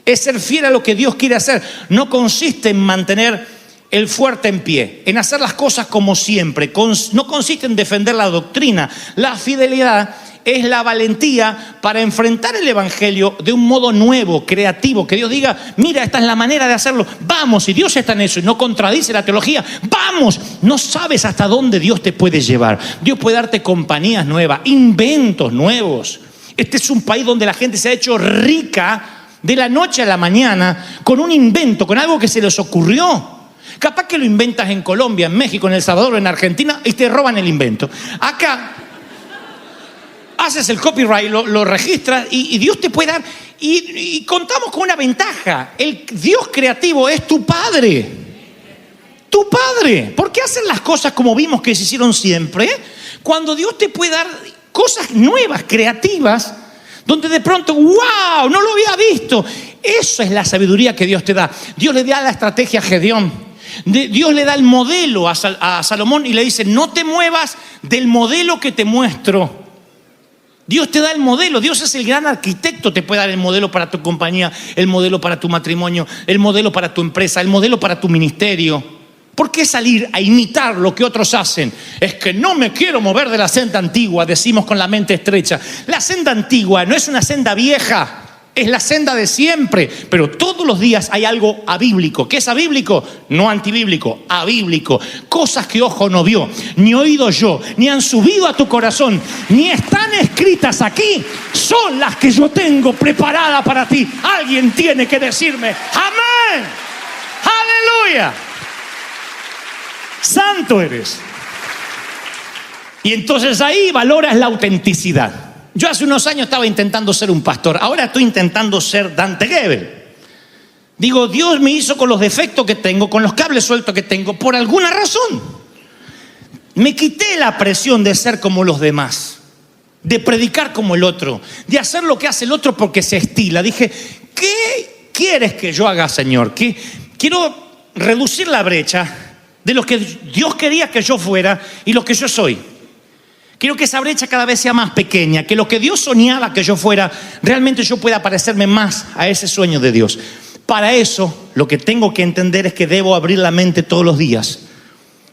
Es ser fiel a lo que Dios quiere hacer. No consiste en mantener el fuerte en pie, en hacer las cosas como siempre. No consiste en defender la doctrina. La fidelidad es la valentía para enfrentar el evangelio de un modo nuevo, creativo. Que Dios diga, mira, esta es la manera de hacerlo. Vamos, si Dios está en eso y no contradice la teología, vamos. No sabes hasta dónde Dios te puede llevar. Dios puede darte compañías nuevas, inventos nuevos. Este es un país donde la gente se ha hecho rica de la noche a la mañana con un invento, con algo que se les ocurrió. Capaz que lo inventas en Colombia, en México, en El Salvador o en Argentina y te roban el invento. Acá haces el copyright, lo registras y Dios te puede dar. Y contamos con una ventaja. El Dios creativo es tu Padre. Tu Padre. ¿Por qué hacen las cosas como vimos que se hicieron siempre? Cuando Dios te puede dar cosas nuevas, creativas, donde de pronto, ¡wow!, no lo había visto. Eso es la sabiduría que Dios te da. Dios le da la estrategia a Gedeón. Dios le da el modelo a Salomón y le dice, no te muevas del modelo que te muestro. Dios te da el modelo, Dios es el gran arquitecto, te puede dar el modelo para tu compañía, el modelo para tu matrimonio, el modelo para tu empresa, el modelo para tu ministerio. ¿Por qué salir a imitar lo que otros hacen? Es que no me quiero mover de la senda antigua, decimos con la mente estrecha. La senda antigua no es una senda vieja, es la senda de siempre, pero todos los días hay algo abíblico. ¿Qué es abíblico? No antibíblico, abíblico. Cosas que ojo no vio, ni oído yo, ni han subido a tu corazón, ni están escritas aquí, son las que yo tengo preparadas para ti. Alguien tiene que decirme, amén, aleluya, santo eres. Y entonces ahí valoras la autenticidad. Yo hace unos años estaba intentando ser un pastor, ahora estoy intentando ser Dante Gebel. Digo, Dios me hizo con los defectos que tengo, con los cables sueltos que tengo, por alguna razón. Me quité la presión de ser como los demás, de predicar como el otro, de hacer lo que hace el otro porque se estila. Dije, ¿qué quieres que yo haga, Señor? Quiero reducir la brecha de lo que Dios quería que yo fuera y lo que yo soy. Quiero que esa brecha cada vez sea más pequeña, que lo que Dios soñaba que yo fuera, realmente yo pueda parecerme más a ese sueño de Dios. Para eso, lo que tengo que entender es que debo abrir la mente todos los días.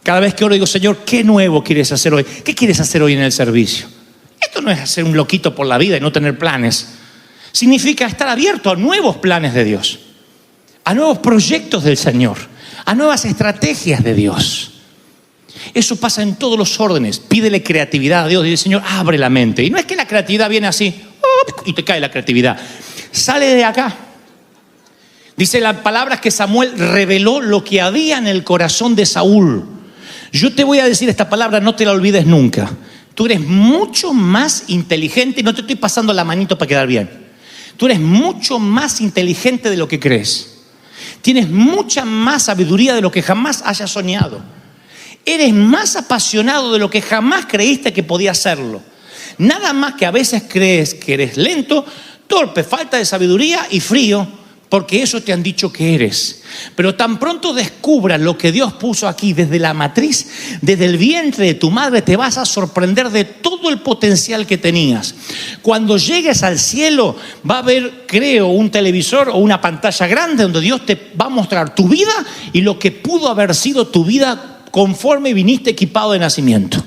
Cada vez que oro digo, Señor, ¿qué nuevo quieres hacer hoy? ¿Qué quieres hacer hoy en el servicio? Esto no es hacer un loquito por la vida y no tener planes. Significa estar abierto a nuevos planes de Dios, a nuevos proyectos del Señor, a nuevas estrategias de Dios. Eso pasa en todos los órdenes. Pídele creatividad a Dios. Dile, Señor, abre la mente. Y no es que la creatividad viene así y te cae la creatividad. Sale de acá. Dice la palabra que Samuel reveló lo que había en el corazón de Saúl. Yo te voy a decir esta palabra, no te la olvides nunca. Tú eres mucho más inteligente, y no te estoy pasando la manito para quedar bien. Tú eres mucho más inteligente de lo que crees. Tienes mucha más sabiduría de lo que jamás hayas soñado. Eres más apasionado de lo que jamás creíste que podías serlo. Nada más que a veces crees que eres lento, torpe, falta de sabiduría y frío, porque eso te han dicho que eres. Pero tan pronto descubras lo que Dios puso aquí desde la matriz, desde el vientre de tu madre, te vas a sorprender de todo el potencial que tenías. Cuando llegues al cielo va a haber, creo, un televisor o una pantalla grande donde Dios te va a mostrar tu vida y lo que pudo haber sido tu vida conforme viniste equipado de nacimiento.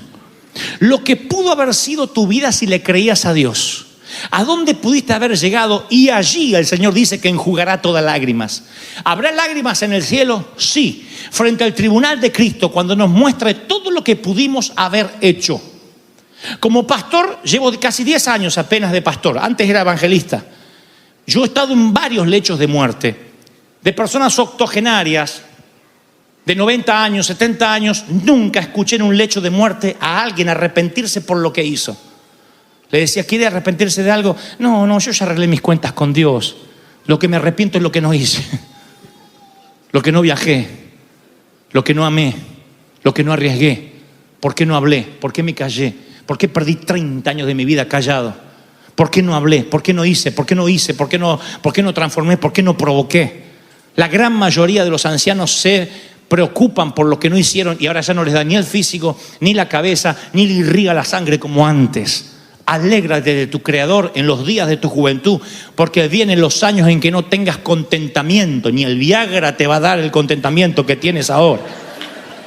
Lo que pudo haber sido tu vida si le creías a Dios. ¿A dónde pudiste haber llegado? Y allí el Señor dice que enjugará todas lágrimas. ¿Habrá lágrimas en el cielo? Sí. Frente al tribunal de Cristo, cuando nos muestre todo lo que pudimos haber hecho. Como pastor, llevo casi 10 años apenas de pastor. Antes era evangelista. Yo he estado en varios lechos de muerte. De personas octogenarias, de 90 años, 70 años, nunca escuché en un lecho de muerte a alguien arrepentirse por lo que hizo. Le decía, ¿quiere arrepentirse de algo? No, yo ya arreglé mis cuentas con Dios. Lo que me arrepiento es lo que no hice, lo que no viajé, lo que no amé, lo que no arriesgué. ¿Por qué no hablé? ¿Por qué me callé? ¿Por qué perdí 30 años de mi vida callado? ¿Por qué no hablé? ¿Por qué no hice? ¿Por qué no hice? ¿Por qué no transformé? ¿Por qué no provoqué? La gran mayoría de los ancianos se preocupan por lo que no hicieron y ahora ya no les da ni el físico, ni la cabeza, ni le irriga la sangre como antes. Alégrate de tu Creador en los días de tu juventud, porque vienen los años en que no tengas contentamiento, ni el Viagra te va a dar el contentamiento que tienes ahora.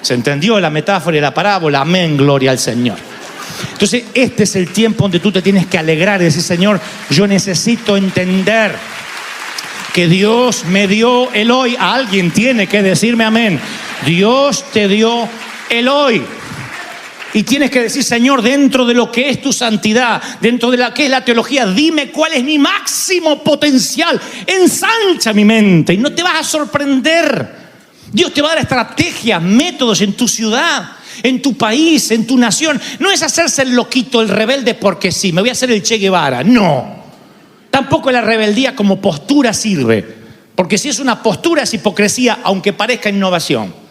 ¿Se entendió la metáfora y la parábola? Amén, gloria al Señor. Entonces este es el tiempo donde tú te tienes que alegrar y decir, Señor, yo necesito entender que Dios me dio el hoy. Alguien tiene que decirme amén. Dios te dio el hoy. Y tienes que decir, Señor, dentro de lo que es tu santidad, dentro de lo que es la teología, dime cuál es mi máximo potencial. Ensancha mi mente y no te vas a sorprender. Dios te va a dar estrategias, métodos en tu ciudad, en tu país, en tu nación. No es hacerse el loquito, el rebelde porque sí, me voy a hacer el Che Guevara. No. Tampoco la rebeldía como postura sirve, porque si es una postura es hipocresía, aunque parezca innovación.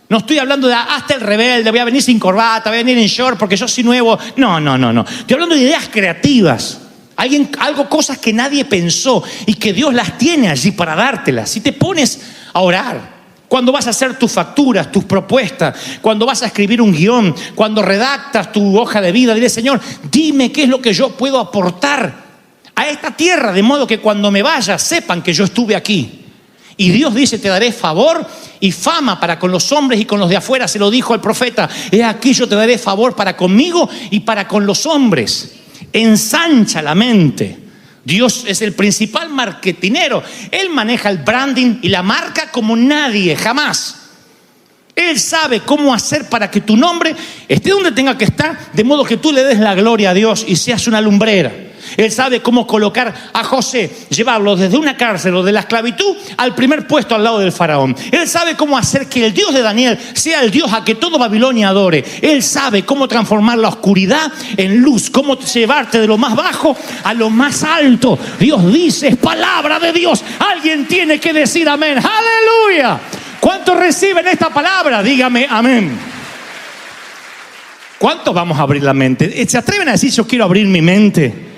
No estoy hablando de hasta el rebelde, voy a venir sin corbata, voy a venir en short porque yo soy nuevo. No. Estoy hablando de ideas creativas, cosas que nadie pensó y que Dios las tiene allí para dártelas. Si te pones a orar, cuando vas a hacer tus facturas, tus propuestas, cuando vas a escribir un guión, cuando redactas tu hoja de vida, dile: Señor, dime qué es lo que yo puedo aportar a esta tierra, de modo que cuando me vaya sepan que yo estuve aquí. Y Dios dice: te daré favor y fama para con los hombres y con los de afuera. Se lo dijo el profeta: he aquí, yo te daré favor para conmigo y para con los hombres. Ensancha la mente. Dios es el principal marketinero. Él maneja el branding y la marca como nadie, jamás. Él sabe cómo hacer para que tu nombre esté donde tenga que estar, de modo que tú le des la gloria a Dios y seas una lumbrera. Él sabe cómo colocar a José, llevarlo desde una cárcel o de la esclavitud al primer puesto al lado del faraón. Él sabe cómo hacer que el Dios de Daniel sea el Dios a que todo Babilonia adore. Él sabe cómo transformar la oscuridad en luz, cómo llevarte de lo más bajo a lo más alto. Dios dice: es palabra de Dios. Alguien tiene que decir amén. ¡Aleluya! ¿Cuántos reciben esta palabra? Dígame amén. ¿Cuántos vamos a abrir la mente? ¿Se atreven a decir: yo quiero abrir mi mente?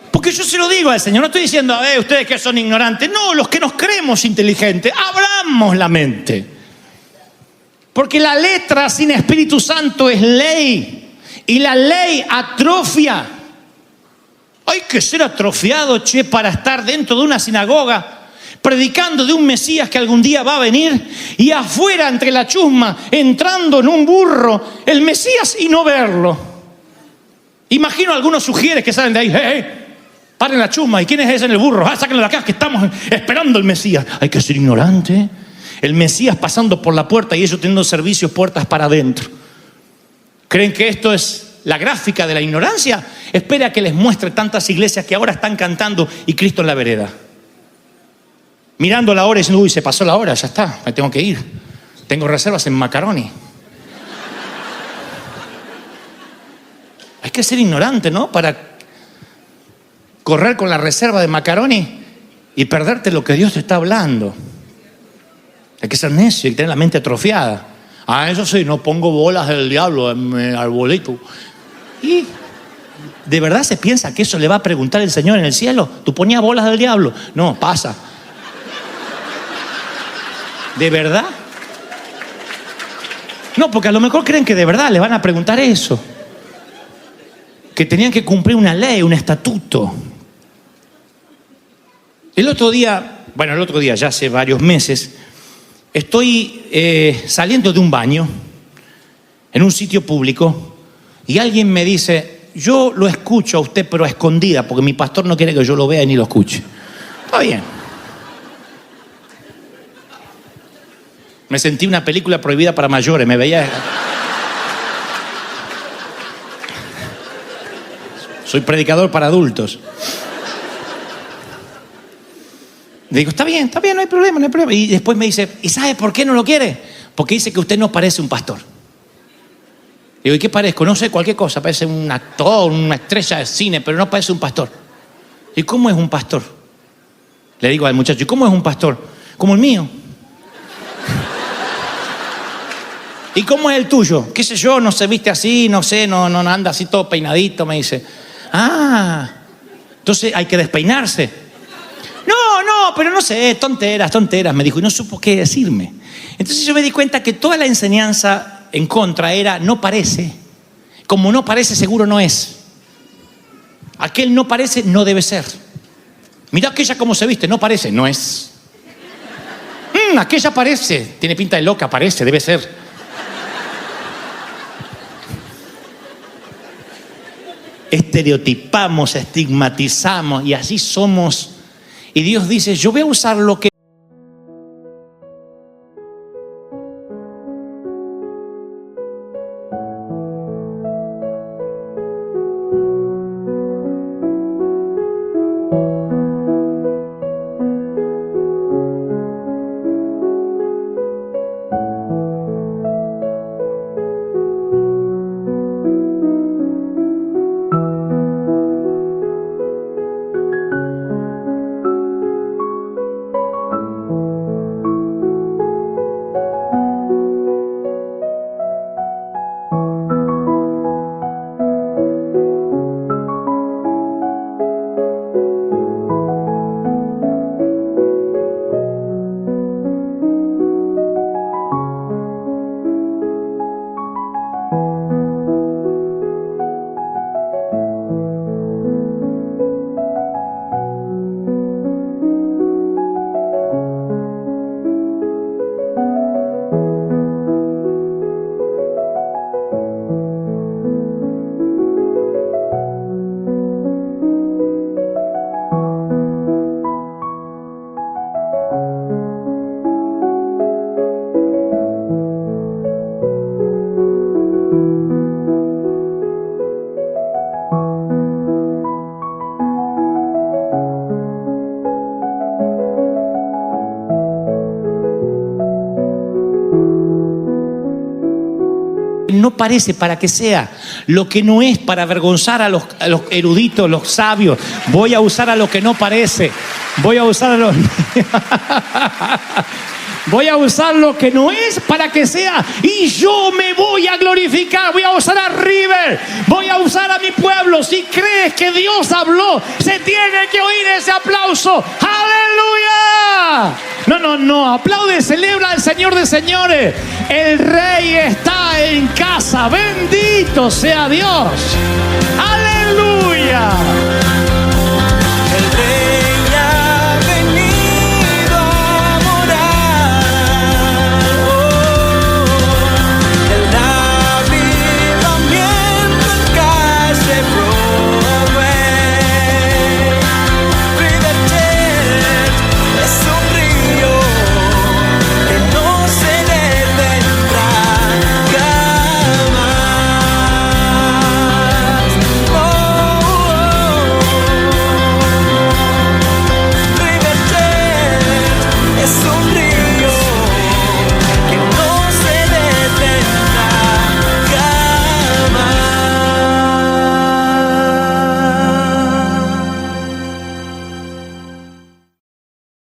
Porque yo se lo digo al Señor, no estoy diciendo: ustedes que son ignorantes. No, los que nos creemos inteligentes, abramos la mente. Porque la letra sin Espíritu Santo es ley, y la ley atrofia. Hay que ser atrofiado, para estar dentro de una sinagoga predicando de un Mesías que algún día va a venir, y afuera entre la chusma, entrando en un burro, el Mesías, y no verlo. Imagino a algunos sugieres que salen de ahí: paren la chusma. ¿Y quién es ese en el burro? Sáquenlo de acá, que estamos esperando el Mesías. Hay que ser ignorante. El Mesías pasando por la puerta y ellos teniendo servicios puertas para adentro. ¿Creen que esto es la gráfica de la ignorancia? Espera que les muestre tantas iglesias que ahora están cantando y Cristo en la vereda. Mirando la hora y diciendo: uy, se pasó la hora, ya está, me tengo que ir. Tengo reservas en Macaroni. Hay que ser ignorante, ¿no? Para correr con la reserva de Macaroni y perderte lo que Dios te está hablando. Hay que ser necio y tener la mente atrofiada. Eso sí, no pongo bolas del diablo en mi arbolito. ¿Y de verdad se piensa que eso le va a preguntar el Señor en el cielo? ¿Tú ponías bolas del diablo? No, pasa. ¿De verdad? No, porque a lo mejor creen que de verdad le van a preguntar eso. Que tenían que cumplir una ley, un estatuto. El otro día, ya hace varios meses, estoy saliendo de un baño en un sitio público y alguien me dice: yo lo escucho a usted, pero a escondida, porque mi pastor no quiere que yo lo vea ni lo escuche. Está bien. Me sentí una película prohibida para mayores, me veía... Soy predicador para adultos. Le digo: está bien, no hay problema, no hay problema. Y después me dice: ¿y sabe por qué no lo quiere? Porque dice que usted no parece un pastor. Digo: ¿y qué parezco? No sé, cualquier cosa. Parece un actor, una estrella de cine, pero no parece un pastor. ¿Y cómo es un pastor? Le digo al muchacho: ¿y cómo es un pastor? Como el mío. ¿Y cómo es el tuyo? ¿Qué sé yo? No se viste así, no sé, no anda así todo peinadito, me dice. Entonces hay que despeinarse. No, pero no sé, tonteras, me dijo, y no supo qué decirme. Entonces yo me di cuenta que toda la enseñanza en contra era: no parece. Como no parece, seguro no es. Aquel no parece, no debe ser. Mirá aquella cómo se viste, no parece, no es. Aquella parece, tiene pinta de loca, parece, debe ser. Estereotipamos, estigmatizamos y así somos. Y Dios dice: yo voy a usar lo que no parece, para que sea lo que no es, para avergonzar a los eruditos, los sabios. Voy a usar a lo que no parece. Voy a usar a los... Voy a usar lo que no es para que sea, y yo me voy a glorificar. Voy a usar a River, voy a usar a mi pueblo. Si crees que Dios habló, se tiene que oír ese aplauso. ¡Aleluya! No, aplaude, celebra al Señor de señores. El Rey está en casa. Bendito sea Dios. ¡Aleluya!